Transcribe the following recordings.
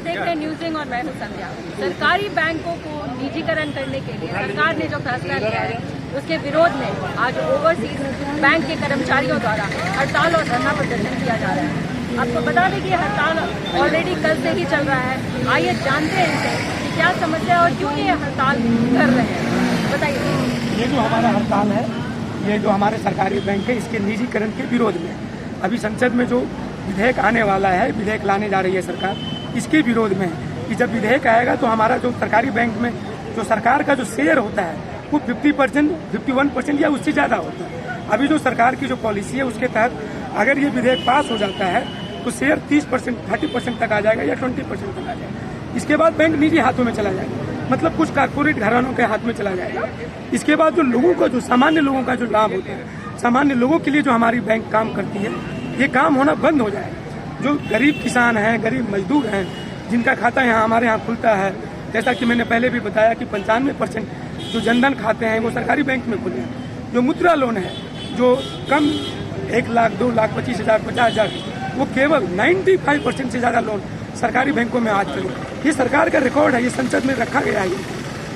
आप देख रहे हैं न्यूजिंग और मैं हूं संध्या। सरकारी बैंकों को निजीकरण करने के लिए सरकार ने जो फैसला लिया है उसके विरोध में आज ओवरसीज बैंक के कर्मचारियों द्वारा हड़ताल और धरना प्रदर्शन किया जा रहा है। आपको बता दें कि ये हड़ताल ऑलरेडी कल से ही चल रहा है। आइए जानते हैं इनसे कि क्या समस्या है और क्यों ये हड़ताल कर रहे हैं, बताइए। ये जो हमारा हड़ताल है, ये जो हमारे सरकारी बैंक है, इसके निजीकरण के विरोध में अभी संसद में जो विधेयक आने वाला है, विधेयक लाने जा रही है सरकार, इसके विरोध में है कि जब विधेयक आएगा तो हमारा जो सरकारी बैंक में जो सरकार का जो शेयर होता है वो 50%, 51% या उससे ज़्यादा होता है। अभी जो सरकार की जो पॉलिसी है उसके तहत अगर ये विधेयक पास हो जाता है तो शेयर 30%, 30% तक आ जाएगा या 20% तक आ जाएगा। इसके बाद बैंक निजी हाथों में चला जाएगा, मतलब कुछ कारपोरेट घरानों के हाथ में चला जाएगा। इसके बाद जो लोगों का जो सामान्य लोगों का जो लाभ होता है, सामान्य लोगों के लिए जो हमारी बैंक काम करती है, ये काम होना बंद हो जाएगा। जो गरीब किसान हैं, गरीब मजदूर हैं, जिनका खाता यहाँ हमारे यहाँ खुलता है, जैसा कि मैंने पहले भी बताया कि 95% जो जनधन खाते हैं वो सरकारी बैंक में खुले हैं। जो मुद्रा लोन है, जो कम 1 लाख, 2 लाख, 25,000, 50,000, वो केवल 95% से ज़्यादा लोन सरकारी बैंकों में आज चले। ये सरकार का रिकॉर्ड है, ये संसद में रखा गया है।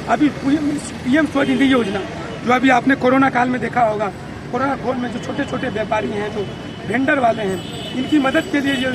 अभी पीएम स्वनिधि योजना जो अभी आपने कोरोना काल में देखा होगा, कोरोना काल में जो छोटे छोटे व्यापारी हैं, जो वेंडर वाले हैं, इनकी मदद के लिए जो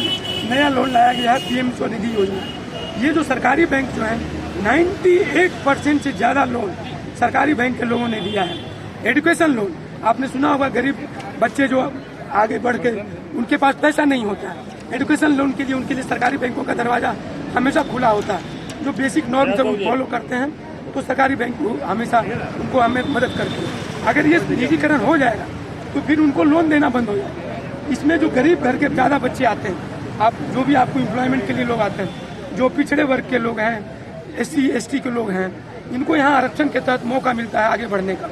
नया लोन लाया गया है पीएम स्वनिधि योजना। ये जो सरकारी बैंक जो है 98% से ज़्यादा लोन सरकारी बैंक के लोगों ने दिया है। एजुकेशन लोन आपने सुना होगा, गरीब बच्चे जो आगे बढ़ के उनके पास पैसा नहीं होता है, एजुकेशन लोन के लिए उनके लिए सरकारी बैंकों का दरवाजा हमेशा खुला होता है। जो बेसिक नॉर्म जब फॉलो करते हैं तो सरकारी बैंक हमेशा उनको हमें मदद करती है। अगर ये निजीकरण हो जाएगा तो फिर उनको लोन देना बंद हो जाएगा। इसमें जो गरीब घर के ज़्यादा बच्चे आते हैं, आप जो भी आपको एम्प्लॉयमेंट के लिए लोग आते हैं, जो पिछड़े वर्ग के लोग हैं, SC ST के लोग हैं, इनको यहाँ आरक्षण के तहत मौका मिलता है आगे बढ़ने का।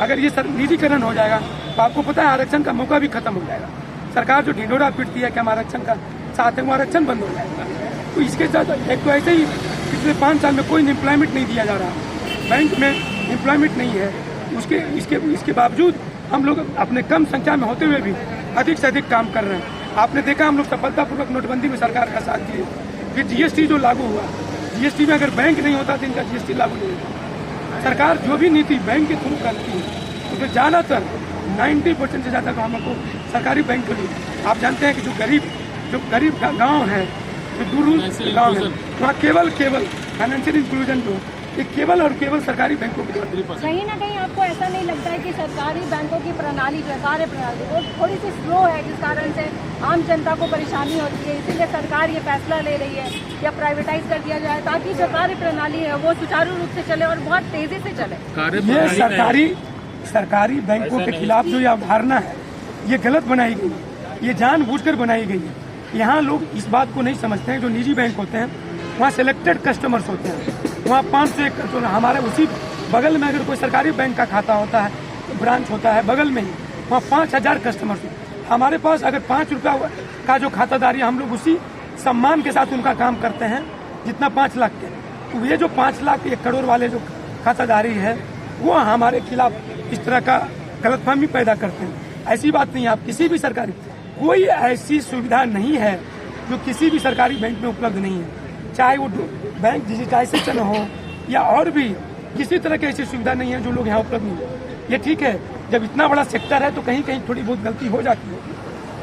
अगर ये निजीकरण हो जाएगा तो आपको पता है आरक्षण का मौका भी खत्म हो जाएगा। सरकार जो ढिंढोरा पीटती है कि हम आरक्षण का साथ है, वो आरक्षण बंद हो जाएगा। तो इसके साथ एक तो ऐसे ही पिछले 5 साल में कोई एम्प्लॉयमेंट नहीं दिया जा रहा, बैंक में एम्प्लॉयमेंट नहीं है। इसके बावजूद हम लोग अपने कम संख्या में होते हुए भी अधिक से अधिक काम कर रहे हैं। आपने देखा हम लोग सफलतापूर्वक नोटबंदी में सरकार का साथ दिए। फिर GST जो लागू हुआ, GST में अगर बैंक नहीं होता तो इनका GST लागू नहीं होता। सरकार जो भी नीति बैंक के थ्रू करती है उसमें ज़्यादातर 90% से ज़्यादा कामों को सरकारी बैंक के लिए। आप जानते हैं कि जो गरीब गाँव है, जो दूर गाँव है, वहाँ केवल फाइनेंशियल इंक्लूजन जो ये केवल और केवल सरकारी बैंकों की। कहीं ना कहीं आपको ऐसा नहीं लगता है कि सरकारी बैंकों की प्रणाली जो है, कार्य प्रणाली वो थोड़ी सी स्लो है, जिस कारण से आम जनता को परेशानी होती है? इसीलिए सरकार ये फैसला ले रही है या प्राइवेटाइज कर दिया जाए ताकि जो कार्य प्रणाली है वो सुचारू रूप से चले और बहुत तेजी से चले। ये सरकारी बैंकों के खिलाफ जो ये अवधारणा है, ये गलत बनाई गई है, ये जानबूझकर बनाई गई है। यहाँ लोग इस बात को नहीं समझते हैं। जो निजी बैंक होते हैं वहाँ सिलेक्टेड कस्टमर्स होते हैं, वहाँ 500 तो हमारे उसी बगल में अगर कोई सरकारी बैंक का खाता होता है, ब्रांच होता है बगल में ही, वहाँ 5000 कस्टमर्स। हमारे पास अगर 5 रुपया का जो खातादारी, हम लोग उसी सम्मान के साथ उनका काम करते हैं जितना 5 लाख के। तो ये जो 5 लाख 1 करोड़ वाले जो खातादारी है वो हमारे खिलाफ इस तरह का गलतफहमी पैदा करते हैं। ऐसी बात नहीं है। आप किसी भी सरकारी, कोई ऐसी सुविधा नहीं है जो किसी भी सरकारी बैंक में उपलब्ध नहीं है, चाहे वो बैंक डिजिटाइजेशन हो या और भी किसी तरह की ऐसी सुविधा नहीं है जो लोग यहाँ उपलब्ध नहीं है। ये ठीक है, जब इतना बड़ा सेक्टर है तो कहीं कहीं थोड़ी बहुत गलती हो जाती है।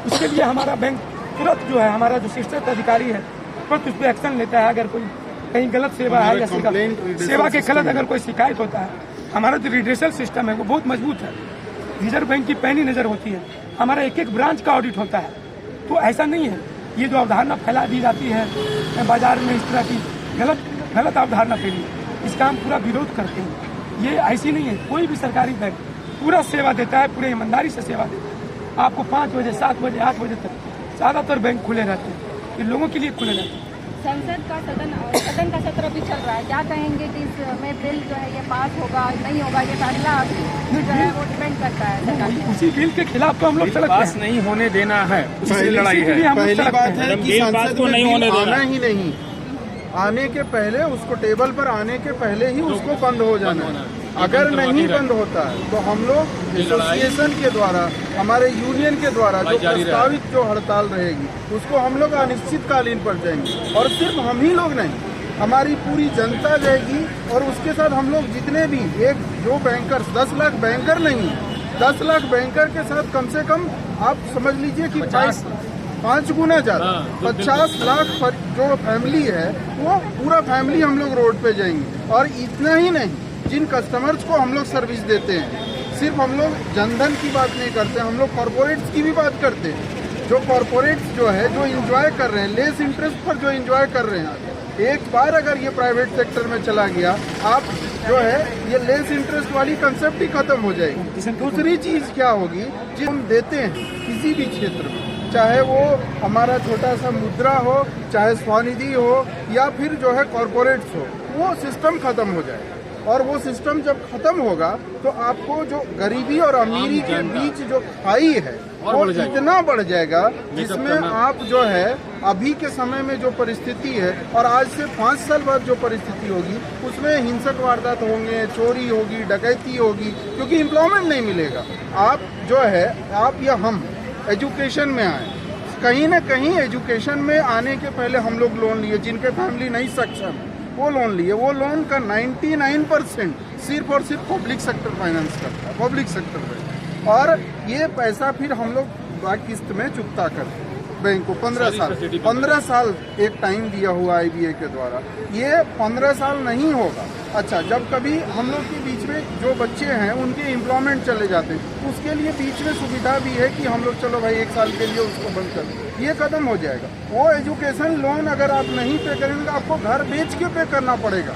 उसके लिए हमारा बैंक तुरंत जो है, हमारा जो शीर्षस्थ अधिकारी है तुरंत उस पर एक्शन लेता है। अगर कोई कहीं गलत सेवा है या सेवा के खिलाफ अगर कोई शिकायत होता है, हमारा जो रिड्रेसल सिस्टम है वो बहुत मजबूत है। रिजर्व बैंक की पैनी नज़र होती है, हमारा एक ब्रांच का ऑडिट होता है। तो ऐसा नहीं है, ये जो अवधारणा फैला दी जाती है बाजार में, इस तरह की गलत अवधारणा फैली, इसका हम पूरा विरोध करते हैं। ये ऐसी नहीं है। कोई भी सरकारी बैंक पूरा सेवा देता है, पूरे ईमानदारी से सेवा देता है। आपको 5 बजे, 7 बजे, 8 बजे तक ज़्यादातर बैंक खुले रहते हैं, ये लोगों के लिए खुले रहते हैं। संसद का सदन का सत्र भी चल रहा है, क्या कहेंगे कि इसमें बिल जो है ये पास होगा नहीं होगा, ये फैसला जो है वो डिपेंड करता है। उसी बिल के खिलाफ तो हम लोग सड़क पास नहीं होने देना है, उसकी लड़ाई है। पहली बात है कि बिल पास तो नहीं होने देना ही नहीं। आने के पहले, उसको टेबल पर आने के पहले ही उसको बंद हो जाना है। अगर नहीं बंद होता है तो हम लोग एसोसिएशन के द्वारा, हमारे यूनियन के द्वारा जो प्रस्तावित जो हड़ताल रहेगी उसको हम लोग अनिश्चितकालीन पर जाएंगे। और सिर्फ हम ही लोग नहीं, हमारी पूरी जनता जाएगी। और उसके साथ हम लोग जितने भी एक जो बैंकर्स, 10 लाख बैंकर नहीं, 10 लाख बैंकर के साथ कम से कम आप समझ लीजिए कि 5 गुना ज्यादा 50 लाख पर जो फैमिली है वो पूरा फैमिली हम लोग रोड पे जाएंगे। और इतना ही नहीं, जिन कस्टमर्स को हम लोग सर्विस देते हैं, सिर्फ हम लोग जनधन की बात नहीं करते, हम लोग कॉर्पोरेट्स की भी बात करते हैं। जो कॉर्पोरेट्स जो है, जो एंजॉय कर रहे हैं, लेस इंटरेस्ट पर जो एंजॉय कर रहे हैं, एक बार अगर ये प्राइवेट सेक्टर में चला गया, आप जो है ये लेस इंटरेस्ट वाली कंसेप्ट ही खत्म हो जाएगी। दूसरी चीज क्या होगी, जो हम देते हैं किसी भी क्षेत्र में, चाहे वो हमारा छोटा सा मुद्रा हो, चाहे स्वनिधि हो, या फिर जो है कॉर्पोरेट्स हो, वो सिस्टम खत्म हो जाएगा। और वो सिस्टम जब खत्म होगा तो आपको जो गरीबी और अमीरी के बीच जो खाई है वो इतना बढ़ जाएगा, जिसमें आप जो है अभी के समय में जो परिस्थिति है और आज से 5 साल बाद जो परिस्थिति होगी, उसमें हिंसक वारदात होंगे, चोरी होगी, डकैती होगी, क्योंकि एम्प्लॉयमेंट नहीं मिलेगा। आप जो है, आप या हम एजुकेशन में आए, कहीं ना कहीं एजुकेशन में आने के पहले हम लोग लोन लिए, जिनके फैमिली नहीं सक्षम, वो लोन लिए। वो लोन का 99% सिर्फ और सिर्फ पब्लिक सेक्टर फाइनेंस करता है, पब्लिक सेक्टर में। और ये पैसा फिर हम लोग ब्लैक किस्त में चुकता करते हैं बैंक को। 15 साल एक टाइम दिया हुआ IBA के द्वारा, ये 15 साल नहीं होगा। अच्छा, जब कभी हम लोग के बीच में जो बच्चे हैं उनके एम्प्लॉयमेंट चले जाते हैं, उसके लिए बीच में सुविधा भी है कि हम लोग चलो भाई 1 साल के लिए उसको बंद कर दें, ये खत्म हो जाएगा। वो एजुकेशन लोन अगर आप नहीं पे करेंगे, आपको घर बेच के पे करना पड़ेगा।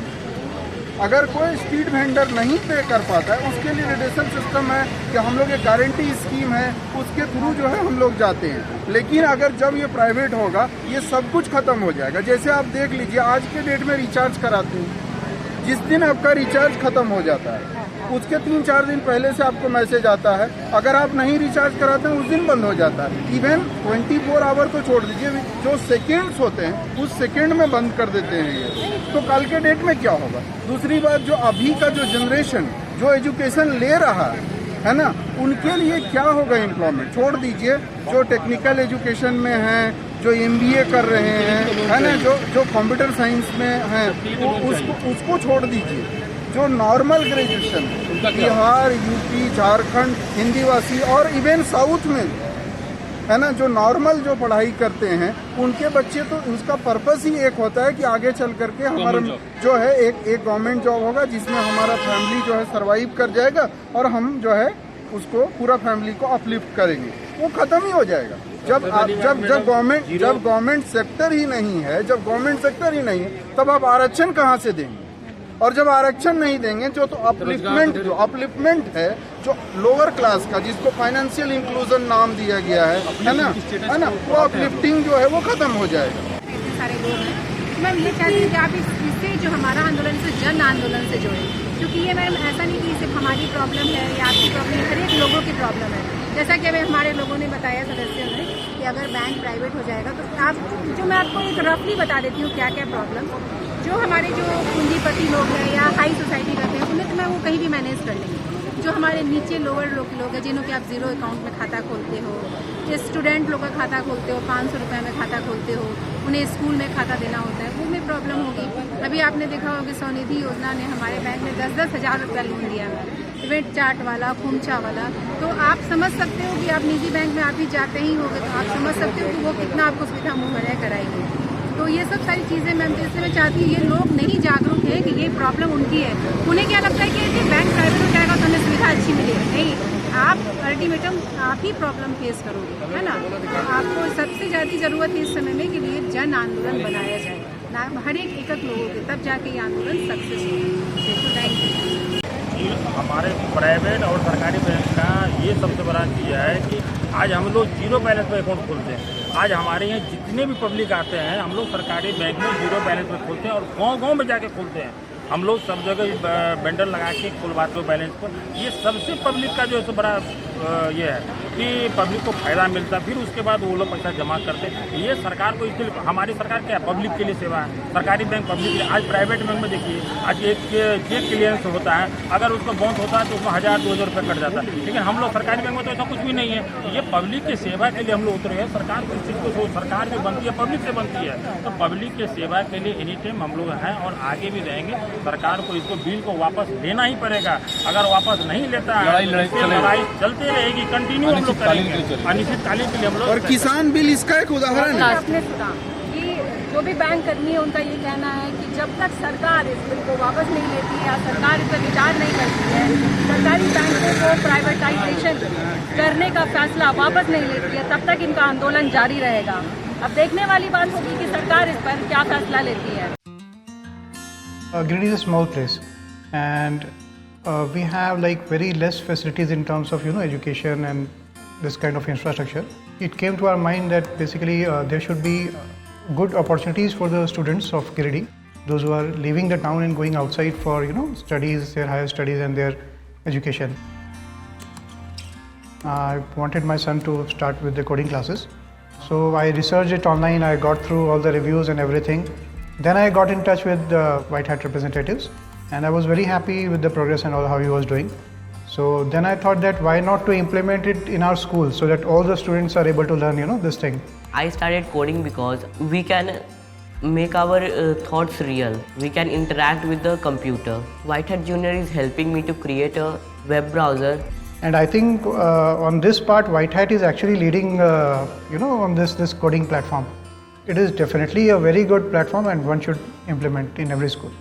अगर कोई स्ट्रीट वेंडर नहीं पे कर पाता है, उसके लिए रिडेशन सिस्टम है कि हम लोग एक गारंटी स्कीम है, उसके थ्रू जो है हम लोग जाते हैं। लेकिन अगर जब ये प्राइवेट होगा, ये सब कुछ खत्म हो जाएगा। जैसे आप देख लीजिए, आज के डेट में रिचार्ज कराते हैं, जिस दिन आपका रिचार्ज खत्म हो जाता है उसके 3-4 दिन पहले से आपको मैसेज आता है, अगर आप नहीं रिचार्ज कराते हैं उस दिन बंद हो जाता है। इवन 24 आवर तो छोड़ दीजिए, जो सेकेंड्स होते हैं उस सेकेंड में बंद कर देते हैं ये। तो कल के डेट में क्या होगा? दूसरी बात, जो अभी का जो जनरेशन जो एजुकेशन ले रहा है ना, उनके लिए क्या होगा एम्प्लॉयमेंट? छोड़ दीजिए, जो टेक्निकल एजुकेशन में है, जो MBA कर रहे हैं, है ना, जो कंप्यूटर साइंस में है, उसको छोड़ दीजिए। जो normal graduation Bihar, UP, Jharkhand, हिंदीवासी और इवन साउथ में, है ना, जो नॉर्मल जो पढ़ाई करते हैं, उनके बच्चे, तो उसका पर्पस ही एक होता है कि आगे चल करके हमारा जो है एक गवर्नमेंट जॉब होगा, जिसमें हमारा फैमिली जो है सरवाइव कर जाएगा और हम जो है उसको पूरा फैमिली को अपलिफ्ट करेंगे। वो खत्म ही हो जाएगा। जब गवर्नमेंट सेक्टर ही नहीं है, जब गवर्नमेंट सेक्टर ही नहीं है, तब आप आरक्षण कहाँ से देंगे? और जब आरक्षण नहीं देंगे, जो तो अपलिफ्टमेंट है, जो लोअर क्लास का, जिसको फाइनेंशियल इंक्लूजन नाम दिया गया है ना, वो अपलिफ्टिंग जो है वो खत्म हो जाएगा। सारे लोग हैं, मैम ये चाहती हूँ कि आप इससे जो हमारा आंदोलन से जन आंदोलन से जोड़ें, क्योंकि ये मैम ऐसा नहीं कि सिर्फ हमारी प्रॉब्लम है या आपकी प्रॉब्लम है, हर एक लोगों की प्रॉब्लम है। जैसा कि अभी हमारे लोगों ने बताया, सदस्यों ने, कि अगर बैंक प्राइवेट हो जाएगा तो आप, जो मैं आपको एक रफली बता देती हूँ क्या क्या प्रॉब्लम। जो हमारे जो पूंजीपति लोग हैं या हाई सोसाइटी करते हैं, उन्हें तो मैं वो कहीं भी मैनेज कर लेंगे। जो हमारे नीचे लोअर लोग हैं, जिन्हों के आप जीरो अकाउंट में खाता खोलते हो, या स्टूडेंट लोग का खाता खोलते हो, 500 रुपये में खाता खोलते हो, उन्हें स्कूल में खाता देना होता है, वो में प्रॉब्लम होगी। अभी आपने देखा होगा कि स्वनिधि योजना ने हमारे बैंक में 10-10 हज़ार रुपया लोन दिया है, इवेंट चार्ट वाला, खूमचा वाला। तो आप समझ सकते हो कि आप निजी बैंक में आप भी जाते ही होगे, तो आप समझ सकते हो कि वो कितना आपको सुविधा मुहैया कराएंगे। तो ये सब सारी चीज़ें मैम, जैसे मैं चाहती हूँ, ये लोग नहीं जागरूक है कि ये प्रॉब्लम उनकी है। उन्हें क्या लगता है कि बैंक प्राइवेट हो जाएगा तो हमें सुविधा अच्छी मिलेगी। नहीं, आप अल्टीमेटम आप ही प्रॉब्लम फेस करोगे, है ना। तो आपको सबसे ज़्यादा ज़रूरत है इस समय में कि ये जन आंदोलन बनाया जाए, ना हर एक लोगों के, तब जाके ये आंदोलन सक्सेस होगा। तो थैंक यू। हमारे प्राइवेट और सरकारी बैंक का ये सबसे बड़ा चीज़ है कि आज हम लोग जीरो बैलेंस पे अकाउंट खोलते हैं। आज हमारे यहाँ जितने भी पब्लिक आते हैं, हम लोग सरकारी बैंक में जीरो बैलेंस पे खोलते हैं और गांव-गांव में जाके खोलते हैं। हम लोग सब जगह वेंडर लगा के खुलवाते हो बैलेंस पर। ये सबसे पब्लिक का जो है बड़ा ये है कि पब्लिक को फायदा मिलता है, फिर उसके बाद वो लोग पैसा जमा करते हैं। ये सरकार को इसके लिए, हमारी सरकार क्या है, पब्लिक के लिए सेवा है। सरकारी बैंक पब्लिक के लिए, आज प्राइवेट बैंक में देखिए, आज एक चेक क्लियरेंस होता है, अगर उसको बाउंस होता है तो उसमें 1000-2000 रुपये कट जाता है। लेकिन हम लोग सरकारी बैंक में तो ऐसा कुछ भी नहीं है। ये पब्लिक की सेवा के लिए हम लोग उतरे हैं। सरकार को इस चीज़ को, सरकार भी बनती है, पब्लिक से बनती है, तो पब्लिक के सेवा के लिए एनी टाइम हम लोग हैं और आगे भी रहेंगे। सरकार को इसको बिल को वापस लेना ही पड़ेगा। अगर वापस नहीं लेता है, लड़ाई चलती रहेगी, कंटिन्यू हम लोग करेंगे, अनिश्चितकालीन के लिए हम लोग। और किसान बिल इसका एक उदाहरण है। आपने सुना कि जो भी बैंक कर्मी है उनका ये कहना है कि जब तक सरकार इस बिल को वापस नहीं लेती है या सरकार इस पर विचार नहीं करती है, सरकारी बैंकों को प्राइवेटाइजेशन करने का फैसला वापस नहीं लेती है, तब तक इनका आंदोलन जारी रहेगा। अब देखने वाली बात होगी कि सरकार इस पर क्या फैसला लेती है। Giridih is a small place, and we have like very less facilities in terms of education and this kind of infrastructure. It came to our mind that basically there should be good opportunities for the students of Giridih, those who are leaving the town and going outside for studies, their higher studies and their education. I wanted my son to start with the coding classes, so I researched it online. I got through all the reviews and everything. Then I got in touch with the White Hat representatives, and I was very happy with the progress and all how he was doing. So then I thought that why not to implement it in our school so that all the students are able to learn this thing. I started coding because we can make our thoughts real. We can interact with the computer. White Hat Junior is helping me to create a web browser. And I think on this part, White Hat is actually leading, on this coding platform. It is definitely a very good platform and one should implement in every school.